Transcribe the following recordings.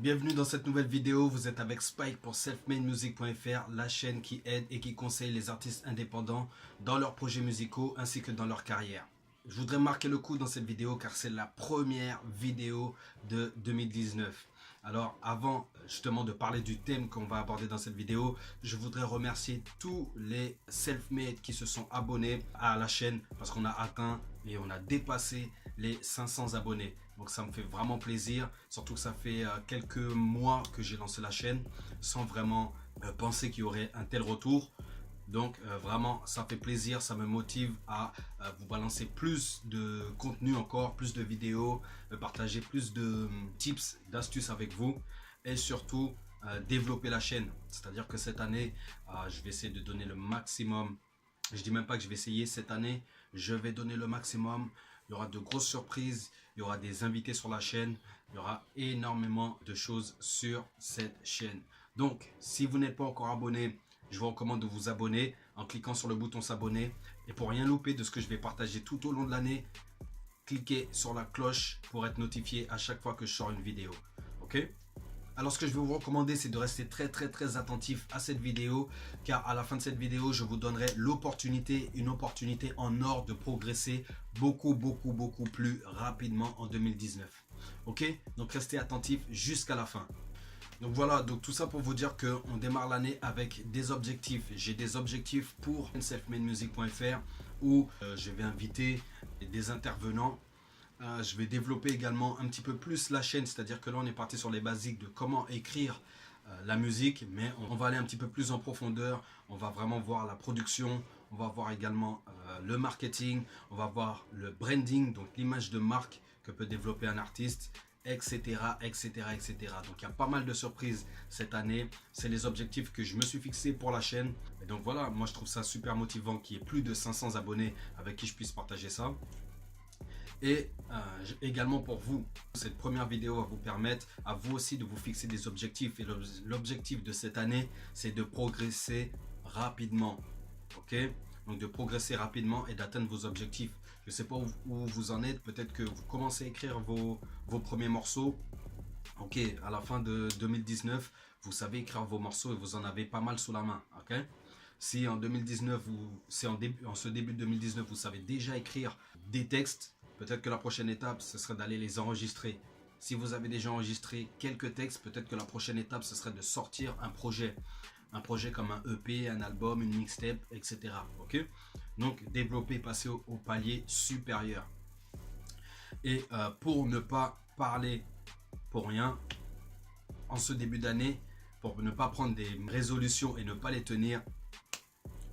Bienvenue dans cette nouvelle vidéo, vous êtes avec Spike pour selfmademusic.fr, la chaîne qui aide et qui conseille les artistes indépendants dans leurs projets musicaux ainsi que dans leur carrière. Je voudrais marquer le coup dans cette vidéo car c'est la première vidéo de 2019. Alors avant justement de parler du thème qu'on va aborder dans cette vidéo, je voudrais remercier tous les self-made qui se sont abonnés à la chaîne parce qu'on a atteint et on a dépassé les 500 abonnés. Donc ça me fait vraiment plaisir, surtout que ça fait quelques mois que j'ai lancé la chaîne sans vraiment penser qu'il y aurait un tel retour. Donc vraiment ça fait plaisir, ça me motive à vous balancer plus de contenu encore, plus de vidéos, partager plus de tips, d'astuces avec vous et surtout développer la chaîne. C'est-à-dire que cette année, je vais essayer de donner le maximum. Je dis même pas que je vais essayer, cette année, je vais donner le maximum. Il y aura de grosses surprises, il y aura des invités sur la chaîne, il y aura énormément de choses sur cette chaîne. Donc, si vous n'êtes pas encore abonné, je vous recommande de vous abonner en cliquant sur le bouton s'abonner. Et pour rien louper de ce que je vais partager tout au long de l'année, cliquez sur la cloche pour être notifié à chaque fois que je sors une vidéo. Ok ? Alors ce que je vais vous recommander, c'est de rester très attentif à cette vidéo, car à la fin de cette vidéo, je vous donnerai l'opportunité, une opportunité en or de progresser beaucoup plus rapidement en 2019. Ok? Donc restez attentif jusqu'à la fin. Donc voilà, donc tout ça pour vous dire qu'on démarre l'année avec des objectifs. J'ai des objectifs pour selfmademusic.fr où je vais inviter des intervenants. Je vais développer également un petit peu plus la chaîne, c'est-à-dire que là on est parti sur les basiques de comment écrire la musique, mais on va aller un petit peu plus en profondeur, on va vraiment voir la production, on va voir également le marketing, on va voir le branding, donc l'image de marque que peut développer un artiste, etc. Donc il y a pas mal de surprises cette année, c'est les objectifs que je me suis fixé pour la chaîne. Et donc voilà, moi je trouve ça super motivant qu'il y ait plus de 500 abonnés avec qui je puisse partager ça. Et également pour vous, cette première vidéo va vous permettre à vous aussi de vous fixer des objectifs. Et l'objectif de cette année, c'est de progresser rapidement. Ok? Donc de progresser rapidement et d'atteindre vos objectifs. Je ne sais pas où vous en êtes. Peut-être que vous commencez à écrire vos premiers morceaux. Ok, à la fin de 2019, vous savez écrire vos morceaux et vous en avez pas mal sous la main. Ok? Si en 2019, en ce début de 2019, vous savez déjà écrire des textes, peut-être que la prochaine étape, ce serait d'aller les enregistrer. Si vous avez déjà enregistré quelques textes, peut-être que la prochaine étape, ce serait de sortir un projet. Un projet comme un EP, un album, une mixtape, etc. Ok? Donc, développer, passer au palier supérieur. Et pour ne pas parler pour rien, en ce début d'année, pour ne pas prendre des résolutions et ne pas les tenir,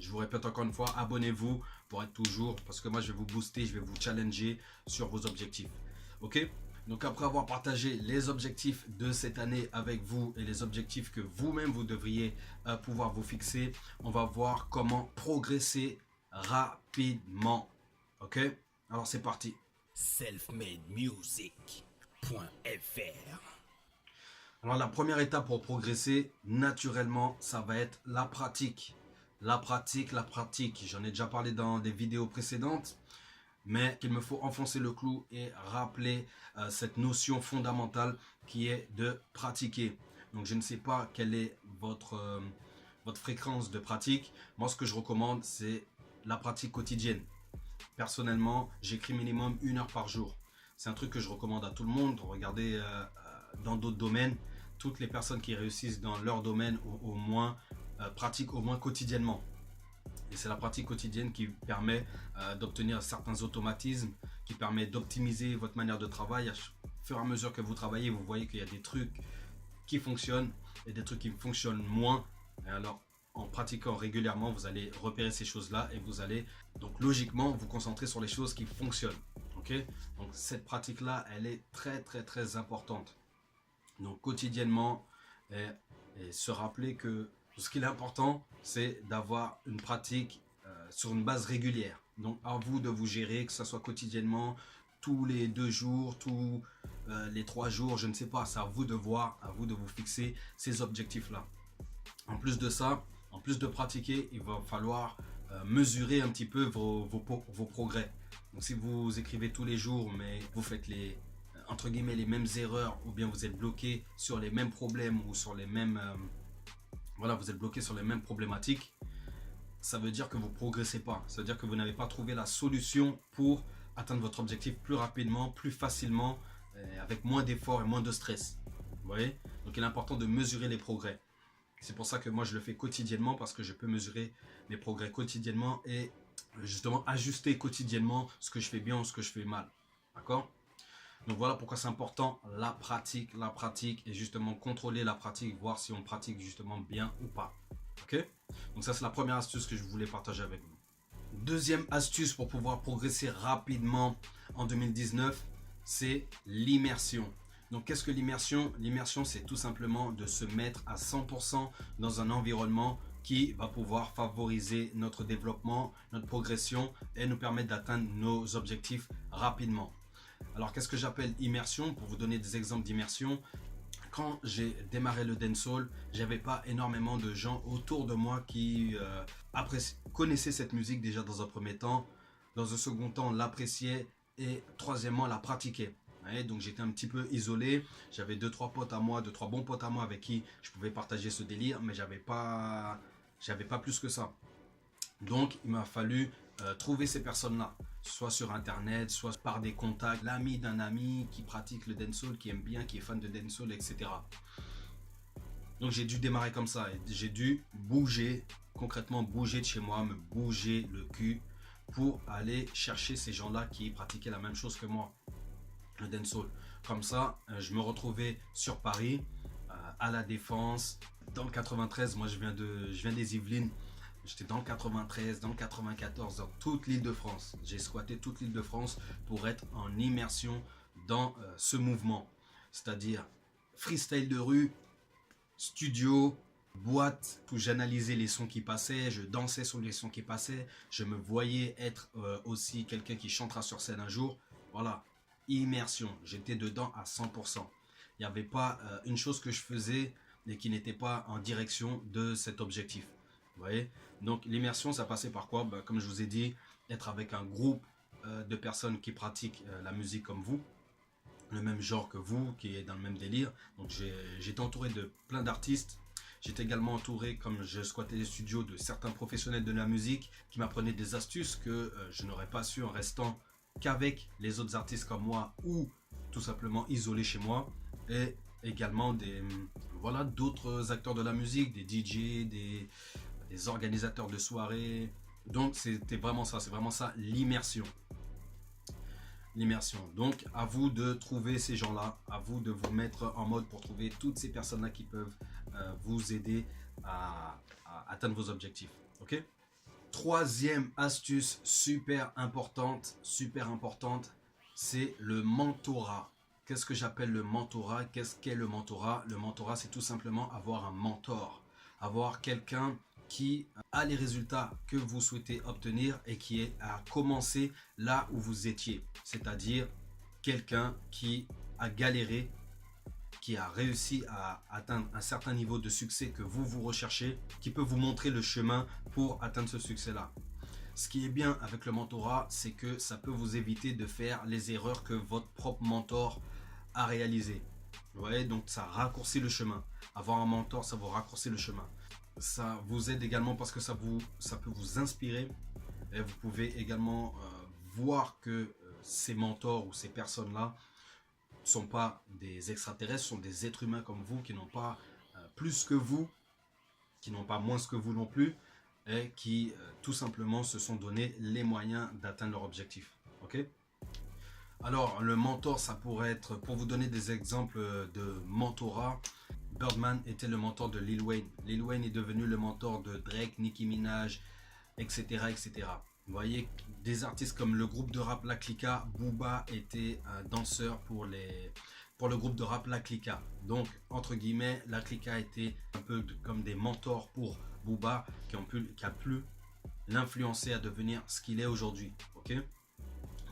je vous répète encore une fois, abonnez-vous pour être toujours, parce que moi je vais vous booster, je vais vous challenger sur vos objectifs. Ok? Donc après avoir partagé les objectifs de cette année avec vous et les objectifs que vous-même vous devriez pouvoir vous fixer, on va voir comment progresser rapidement. Ok? Alors c'est parti. selfmademusic.fr. Alors la première étape pour progresser, naturellement, ça va être la pratique. La pratique. J'en ai déjà parlé dans des vidéos précédentes, mais qu'il me faut enfoncer le clou et rappeler cette notion fondamentale qui est de pratiquer. Donc je ne sais pas quelle est votre fréquence de pratique. Moi, ce que je recommande, c'est la pratique quotidienne. Personnellement, j'écris minimum 1 heure par jour. C'est un truc que je recommande à tout le monde. Regardez dans d'autres domaines, toutes les personnes qui réussissent dans leur domaine au moins pratiquent au moins quotidiennement. Et c'est la pratique quotidienne qui permet d'obtenir certains automatismes, qui permet d'optimiser votre manière de travail. Au fur et à mesure que vous travaillez, vous voyez qu'il y a des trucs qui fonctionnent et des trucs qui fonctionnent moins. Et alors, en pratiquant régulièrement, vous allez repérer ces choses-là et vous allez donc logiquement vous concentrer sur les choses qui fonctionnent. Ok? Donc cette pratique-là, elle est très importante. Donc quotidiennement, et se rappeler que ce qui est important, c'est d'avoir une pratique sur une base régulière. Donc à vous de vous gérer, que ce soit quotidiennement, tous les 2 jours, tous les 3 jours, je ne sais pas. C'est à vous de voir, à vous de vous fixer ces objectifs-là. En plus de ça, en plus de pratiquer, il va falloir mesurer un petit peu vos progrès. Donc si vous écrivez tous les jours, mais vous faites entre guillemets les mêmes erreurs, ou bien vous êtes bloqué sur les mêmes problèmes ou sur les mêmes voilà, vous êtes bloqué sur les mêmes problématiques, ça veut dire que vous ne progressez pas. Ça veut dire que vous n'avez pas trouvé la solution pour atteindre votre objectif plus rapidement, plus facilement, avec moins d'efforts et moins de stress. Vous voyez? Donc il est important de mesurer les progrès. C'est pour ça que moi je le fais quotidiennement, parce que je peux mesurer mes progrès quotidiennement et justement ajuster quotidiennement ce que je fais bien ou ce que je fais mal. D'accord? Donc voilà pourquoi c'est important, la pratique et justement contrôler la pratique, voir si on pratique justement bien ou pas. Ok? Donc ça c'est la première astuce que je voulais partager avec vous. Deuxième astuce pour pouvoir progresser rapidement en 2019, c'est l'immersion. Donc qu'est-ce que l'immersion? L'immersion, c'est tout simplement de se mettre à 100% dans un environnement qui va pouvoir favoriser notre développement, notre progression et nous permettre d'atteindre nos objectifs rapidement. Alors qu'est-ce que j'appelle immersion? Pour vous donner des exemples d'immersion, quand j'ai démarré le dancehall, j'avais pas énormément de gens autour de moi qui connaissaient cette musique déjà dans un premier temps, dans un second temps l'appréciaient et troisièmement la pratiquaient. Ouais, donc j'étais un petit peu isolé, j'avais deux trois bons potes à moi avec qui je pouvais partager ce délire, mais j'avais pas plus que ça. Donc il m'a fallu trouver ces personnes-là, soit sur internet, soit par des contacts, l'ami d'un ami qui pratique le dancehall, qui aime bien, qui est fan de dancehall, etc. Donc j'ai dû démarrer comme ça, et j'ai dû bouger, concrètement bouger de chez moi, me bouger le cul pour aller chercher ces gens-là qui pratiquaient la même chose que moi, le dancehall. Comme ça, je me retrouvais sur Paris, à la Défense, dans le 93, moi je viens des Yvelines. J'étais dans le 93, dans le 94, dans toute l'île de France. J'ai squatté toute l'île de France pour être en immersion dans ce mouvement. C'est-à-dire freestyle de rue, studio, boîte, où j'analysais les sons qui passaient, je dansais sur les sons qui passaient, je me voyais être aussi quelqu'un qui chantera sur scène un jour. Voilà, immersion, j'étais dedans à 100%. Il n'y avait pas une chose que je faisais et qui n'était pas en direction de cet objectif. Vous voyez? Donc l'immersion, ça passait par quoi? Comme je vous ai dit, être avec un groupe de personnes qui pratiquent la musique comme vous, le même genre que vous, qui est dans le même délire. Donc j'étais entouré de plein d'artistes. J'étais également entouré, comme je squattais les studios, de certains professionnels de la musique qui m'apprenaient des astuces que je n'aurais pas su en restant qu'avec les autres artistes comme moi ou tout simplement isolé chez moi. Et également d'autres acteurs de la musique, des DJ, des organisateurs de soirées. Donc c'était vraiment ça, c'est vraiment ça l'immersion. L'immersion. Donc à vous de trouver ces gens-là, à vous de vous mettre en mode pour trouver toutes ces personnes-là qui peuvent vous aider à atteindre vos objectifs. Ok? Troisième astuce super importante, c'est le mentorat. Qu'est-ce que j'appelle le mentorat? Qu'est-ce qu'est le mentorat? Le mentorat, c'est tout simplement avoir un mentor, avoir quelqu'un qui a les résultats que vous souhaitez obtenir et qui a commencé là où vous étiez. C'est-à-dire quelqu'un qui a galéré, qui a réussi à atteindre un certain niveau de succès que vous recherchez, qui peut vous montrer le chemin pour atteindre ce succès-là. Ce qui est bien avec le mentorat, c'est que ça peut vous éviter de faire les erreurs que votre propre mentor a réalisées. Vous voyez, donc ça raccourcit le chemin. Avoir un mentor, ça vous raccourcit le chemin. Ça vous aide également parce que ça peut vous inspirer. Et vous pouvez également voir que ces mentors ou ces personnes-là ne sont pas des extraterrestres, sont des êtres humains comme vous, qui n'ont pas plus que vous, qui n'ont pas moins que vous non plus, et qui tout simplement se sont donné les moyens d'atteindre leur objectif. Ok? Alors le mentor, ça pourrait être, pour vous donner des exemples de mentorat, Birdman était le mentor de Lil Wayne. Lil Wayne est devenu le mentor de Drake, Nicki Minaj, etc. etc. Vous voyez, des artistes comme le groupe de rap La Clica, Booba était un danseur pour le groupe de rap La Clica. Donc, entre guillemets, La Clica était un peu comme des mentors pour Booba qui a pu l'influencer à devenir ce qu'il est aujourd'hui. Ok?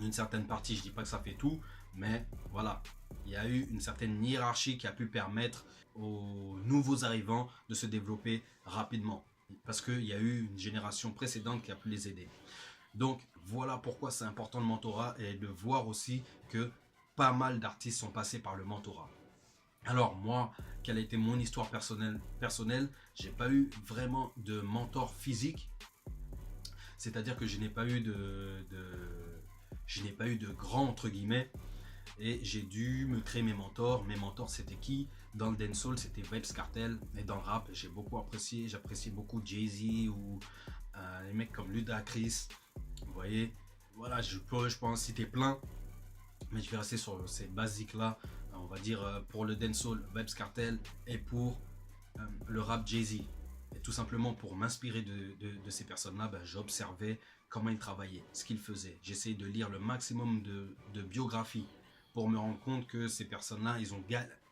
Une certaine partie, je dis pas que ça fait tout, mais voilà, il y a eu une certaine hiérarchie qui a pu permettre aux nouveaux arrivants de se développer rapidement. Parce qu'il y a eu une génération précédente qui a pu les aider. Donc voilà pourquoi c'est important le mentorat et de voir aussi que pas mal d'artistes sont passés par le mentorat. Alors moi, quelle a été mon histoire personnelle, j'ai pas eu vraiment de mentor physique. C'est-à-dire que je n'ai pas eu de grand entre guillemets, et j'ai dû me créer mes mentors. Mes mentors, c'était qui? Dans le dancehall, c'était Vybz Kartel, et dans le rap, j'ai beaucoup apprécié, j'apprécie beaucoup Jay-Z ou les mecs comme Ludacris. Vous voyez, voilà, je peux en citer plein, mais je vais rester sur ces basiques là. On va dire pour le dancehall, Vybz Kartel, et pour le rap, Jay-Z. Et tout simplement pour m'inspirer de ces personnes-là, j'observais comment ils travaillaient, ce qu'ils faisaient. J'essayais de lire le maximum de biographies pour me rendre compte que ces personnes-là,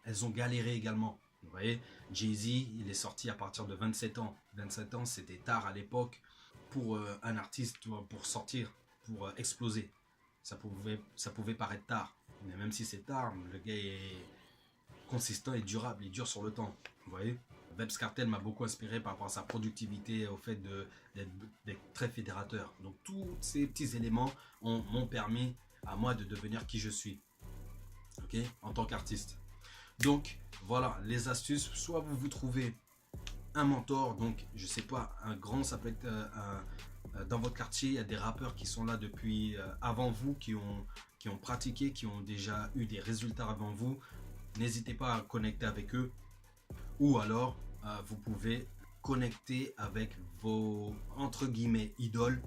elles ont galéré également. Vous voyez, Jay-Z, il est sorti à partir de 27 ans. 27 ans, c'était tard à l'époque pour un artiste, pour sortir, pour exploser. Ça pouvait paraître tard. Mais même si c'est tard, le gars est consistant et durable, il dure sur le temps. Vous voyez, Vybz Kartel m'a beaucoup inspiré par rapport à sa productivité, au fait d'être très fédérateur. Donc tous ces petits éléments m'ont permis à moi de devenir qui je suis, ok, en tant qu'artiste. Donc voilà les astuces. Soit vous trouvez un mentor, donc je sais pas, un grand, ça peut être dans votre quartier, il y a des rappeurs qui sont là depuis avant vous, qui ont pratiqué, qui ont déjà eu des résultats avant vous. N'hésitez pas à connecter avec eux, ou alors vous pouvez connecter avec vos entre guillemets idoles,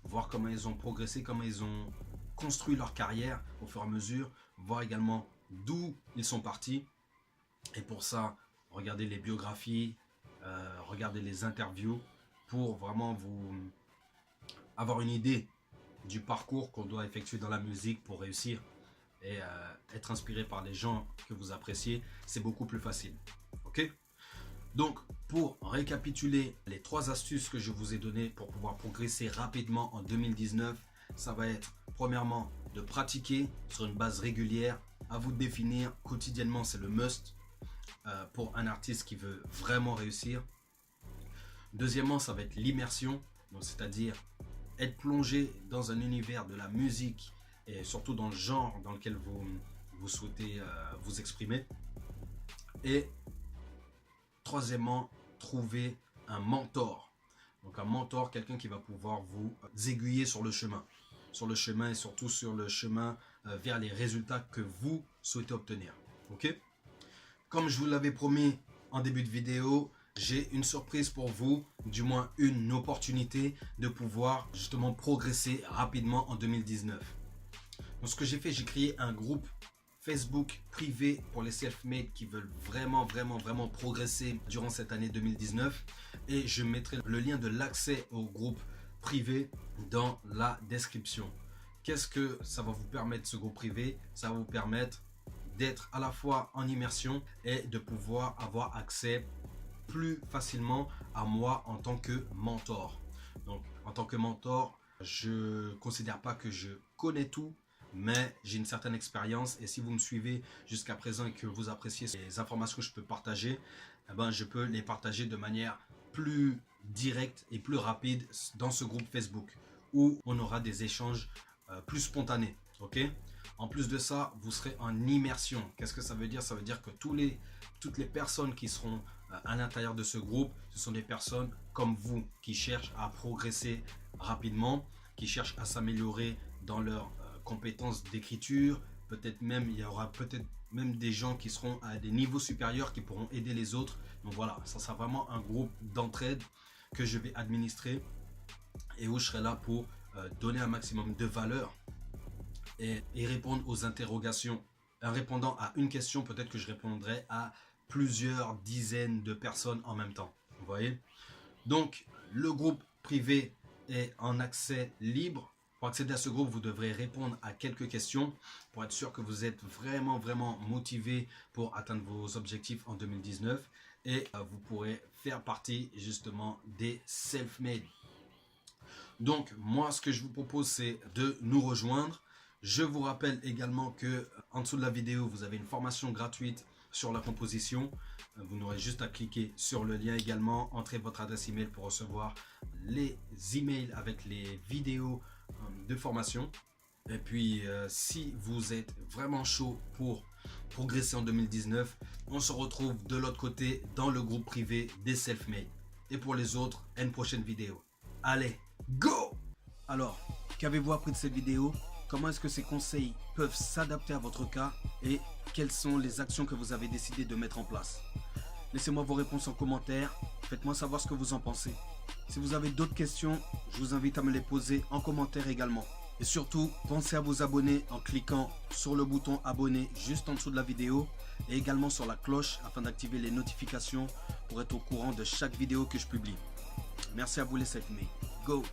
voir comment ils ont progressé, comment ils ont construit leur carrière au fur et à mesure, voir également d'où ils sont partis. Et pour ça, regardez les biographies, regardez les interviews pour vraiment vous avoir une idée du parcours qu'on doit effectuer dans la musique pour réussir. Et être inspiré par les gens que vous appréciez, c'est beaucoup plus facile. Ok? Donc, pour récapituler les 3 astuces que je vous ai données pour pouvoir progresser rapidement en 2019, ça va être premièrement de pratiquer sur une base régulière. À vous de définir quotidiennement, c'est le must pour un artiste qui veut vraiment réussir. Deuxièmement, ça va être l'immersion, c'est-à-dire être plongé dans un univers de la musique et surtout dans le genre dans lequel vous souhaitez vous exprimer. Et troisièmement, trouver un mentor. Donc un mentor, quelqu'un qui va pouvoir vous aiguiller sur le chemin et surtout sur le chemin vers les résultats que vous souhaitez obtenir. Ok? Comme je vous l'avais promis en début de vidéo, j'ai une surprise pour vous, du moins une opportunité de pouvoir justement progresser rapidement en 2019. Donc ce que j'ai fait, j'ai créé un groupe Facebook privé pour les self-made qui veulent vraiment progresser durant cette année 2019, et je mettrai le lien de l'accès au groupe privé dans la description. Qu'est-ce que ça va vous permettre, ce groupe privé? Ça va vous permettre d'être à la fois en immersion et de pouvoir avoir accès plus facilement à moi en tant que mentor. Donc en tant que mentor, je ne considère pas que je connais tout, mais j'ai une certaine expérience, et si vous me suivez jusqu'à présent et que vous appréciez les informations que je peux partager, je peux les partager de manière plus directe et plus rapide dans ce groupe Facebook où on aura des échanges plus spontanés. Ok? En plus de ça, vous serez en immersion. Qu'est-ce que ça veut dire? Ça veut dire que toutes les personnes qui seront à l'intérieur de ce groupe, ce sont des personnes comme vous qui cherchent à progresser rapidement, qui cherchent à s'améliorer dans leurs compétences d'écriture. Il y aura peut-être même des gens qui seront à des niveaux supérieurs qui pourront aider les autres. Donc voilà, ça sera vraiment un groupe d'entraide que je vais administrer et où je serai là pour donner un maximum de valeur et répondre aux interrogations. En répondant à une question, peut-être que je répondrai à plusieurs dizaines de personnes en même temps. Vous voyez? Donc, le groupe privé est en accès libre. Pour accéder à ce groupe, vous devrez répondre à quelques questions pour être sûr que vous êtes vraiment motivé pour atteindre vos objectifs en 2019. Et vous pourrez faire partie justement des self-made. Donc, moi, ce que je vous propose, c'est de nous rejoindre. Je vous rappelle également que en dessous de la vidéo, vous avez une formation gratuite sur la composition. Vous n'aurez juste à cliquer sur le lien également, entrer votre adresse email pour recevoir les emails avec les vidéos de formation. Et puis, si vous êtes vraiment chaud pour progresser en 2019, on se retrouve de l'autre côté dans le groupe privé des self-made. Et pour les autres, à une prochaine vidéo. Allez, go! Alors, qu'avez-vous appris de cette vidéo? Comment est-ce que ces conseils peuvent s'adapter à votre cas? Et quelles sont les actions que vous avez décidé de mettre en place? Laissez-moi vos réponses en commentaire. Faites-moi savoir ce que vous en pensez. Si vous avez d'autres questions, je vous invite à me les poser en commentaire également. Et surtout, pensez à vous abonner en cliquant sur le bouton abonner juste en dessous de la vidéo et également sur la cloche afin d'activer les notifications pour être au courant de chaque vidéo que je publie. Merci à vous les self-made. Go!